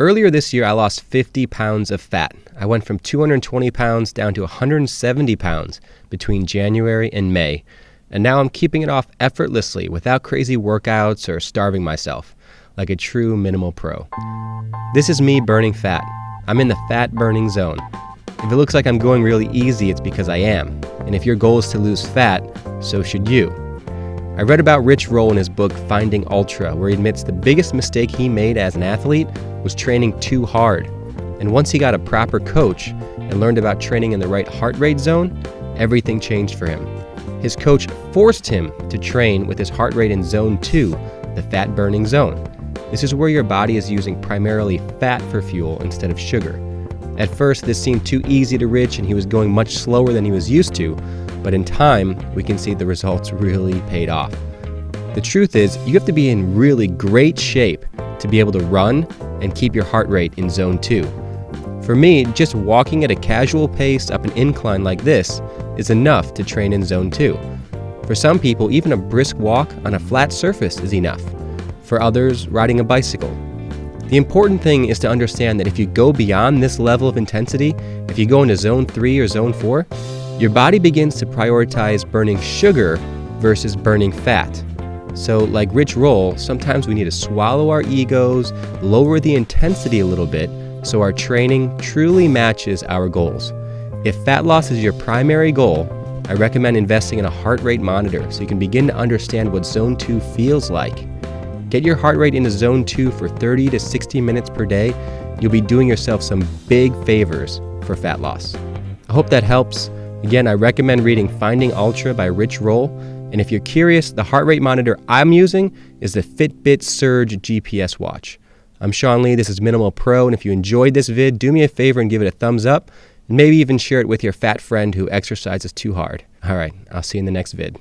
Earlier this year, I lost 50 pounds of fat. I went from 220 pounds down to 170 pounds between January and May. And now I'm keeping it off effortlessly without crazy workouts or starving myself, like a true minimal pro. This is me burning fat. I'm in the fat burning zone. If it looks like I'm going really easy, it's because I am. And if your goal is to lose fat, so should you. I read about Rich Roll in his book Finding Ultra, where he admits the biggest mistake he made as an athlete was training too hard. And once he got a proper coach and learned about training in the right heart rate zone, everything changed for him. His coach forced him to train with his heart rate in zone 2, the fat burning zone. This is where your body is using primarily fat for fuel instead of sugar. At first, this seemed too easy to Rich and he was going much slower than he was used to, but in time, we can see the results really paid off. The truth is, you have to be in really great shape to be able to run and keep your heart rate in zone 2. For me, just walking at a casual pace up an incline like this is enough to train in zone 2. For some people, even a brisk walk on a flat surface is enough. For others, riding a bicycle. The important thing is to understand that if you go beyond this level of intensity, if you go into zone 3 or zone 4, your body begins to prioritize burning sugar versus burning fat. So like Rich Roll, sometimes we need to swallow our egos, lower the intensity a little bit so our training truly matches our goals. If fat loss is your primary goal, I recommend investing in a heart rate monitor so you can begin to understand what zone 2 feels like. Get your heart rate into zone 2 for 30 to 60 minutes per day. You'll be doing yourself some big favors for fat loss. I hope that helps. Again, I recommend reading Finding Ultra by Rich Roll. And if you're curious, the heart rate monitor I'm using is the Fitbit Surge GPS watch. I'm Sean Lee, this is Minimal Pro, and if you enjoyed this vid, do me a favor and give it a thumbs up, and maybe even share it with your fat friend who exercises too hard. All right, I'll see you in the next vid.